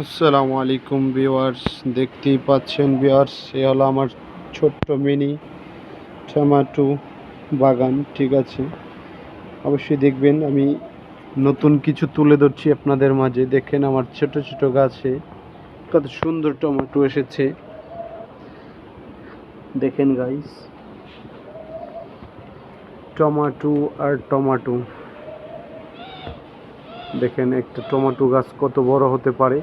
আসসালামু আলাইকুম ভিউয়ার্স, দেখতেই পাচ্ছেন ভিউয়ার্স, এ হলো আমার ছোট্ট মিনি টমেটো বাগান। ঠিক আছে, অবশ্যই দেখবেন, আমি নতুন কিছু তুলে ধরছি আপনাদের মাঝে। দেখেন আমার ছোট ছোট গাছে কত সুন্দর টমেটো এসেছে। দেখেন গাইস, টমেটো আর টমেটো। দেখেন একটা টমেটো গাছ কত বড় হতে পারে।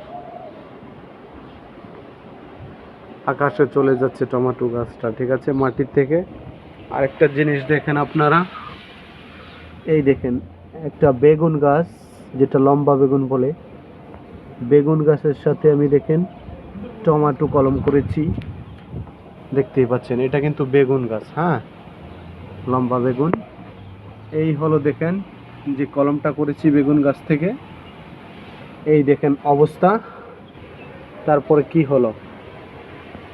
আকাশে চলে যাচ্ছে টমেটো গাছটা। ঠিক আছে, মাটির থেকে। আরেকটা জিনিস দেখেন আপনারা, এই দেখেন একটা বেগুন গাছ, যেটা লম্বা বেগুন বলে, বেগুন গাছের সাথে আমি দেখেন টমেটো কলম করেছি। দেখতেই পাচ্ছেন, এটা কিন্তু বেগুন গাছ। হ্যাঁ, লম্বা বেগুন। এই হলো দেখেন যে কলমটা করেছি বেগুন গাছ থেকে। এই দেখেন অবস্থা। তারপরে কি হলো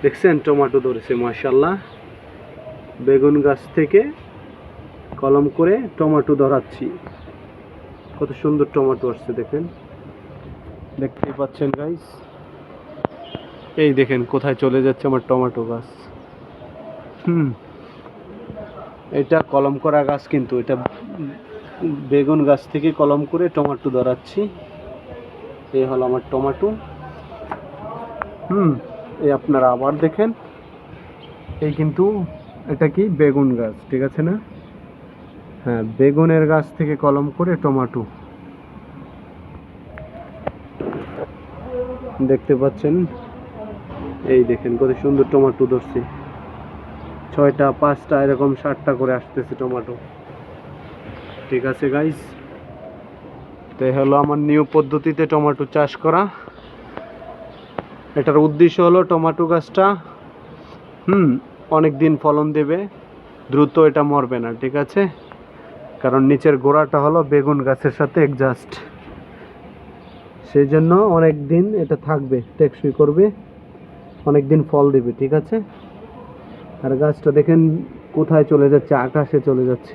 দেখছেন, টমেটো ধরেছে মাশাআল্লাহ। বেগুন গাছ থেকে কলম করে টমেটো ধরাচ্ছি। কত সুন্দর টমেটো আসছে দেখেন, দেখতেই পাচ্ছেন গাইস। এই দেখেন কোথায় চলে যাচ্ছে আমার টমেটো গাছ। এটা কলম করা গাছ, কিন্তু এটা বেগুন গাছ থেকে কলম করে টমেটো ধরাচ্ছি। এই হলো আমার টমেটো। এই আপনারা আবার দেখেন, এই কিন্তু এটা কি বেগুন গাছ, ঠিক আছে না? হ্যাঁ, বেগুনের গাছ থেকে কলম করে টমেটো। দেখতে পাচ্ছেন, এই দেখেন কত সুন্দর টমেটো ধরছে। 6টা 5টা এরকম 7টা করে আসতেছে টমেটো। ঠিক আছে গাইস, তাই হলো আমার নিউ পদ্ধতিতে টমেটো চাষ করা। এটার উদ্দেশ্য হলো টমেটো গাছটা অনেক দিন ফলন দেবে, দ্রুত এটা মরবে না। ঠিক আছে, কারণ নিচের গোড়াটা হলো বেগুন গাছের সাথে অ্যাডজাস্ট, সেই জন্য অনেক দিন এটা থাকবে, টেকসই করবে, অনেক দিন ফল দেবে। ঠিক আছে, আর গাছটা দেখেন কোথায় চলে যাচ্ছে, আকাশে চলে যাচ্ছে।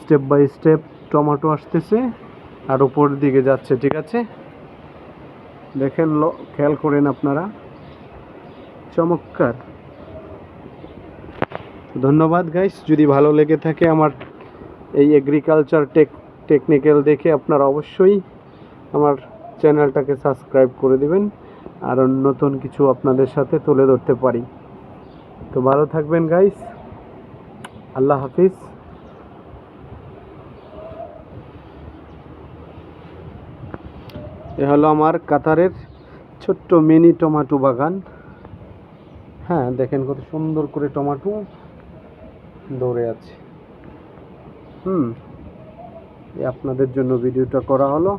স্টেপ বাই স্টেপ টমেটো আসতেছে আর উপর দিকে যাচ্ছে। ঠিক আছে, দেখেন, খেয়াল করেন আপনারা, চমৎকার। ধন্যবাদ গাইস, যদি ভালো লেগে থাকে আমার এই এগ্রিকালচার টেকনিক্যাল দেখে, আপনারা অবশ্যই আমার চ্যানেলটাকে সাবস্ক্রাইব করে দিবেন, আর নতুন কিছু আপনাদের সাথে তুলে ধরতে পারি। তো ভালো থাকবেন গাইস, আল্লাহ হাফিজ। এ হলো আমার কাতারের ছোট্ট মিনি টমেটো বাগান। হ্যাঁ, দেখেন কত সুন্দর করে টমেটো ধরে আছে। আপনাদের জন্য ভিডিওটা করা হলো।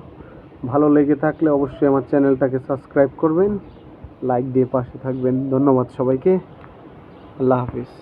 ভালো লেগে থাকলে অবশ্যই আমার চ্যানেলটাকে সাবস্ক্রাইব করবেন, লাইক দিয়ে পাশে থাকবেন। ধন্যবাদ সবাইকে, আল্লাহ হাফিজ।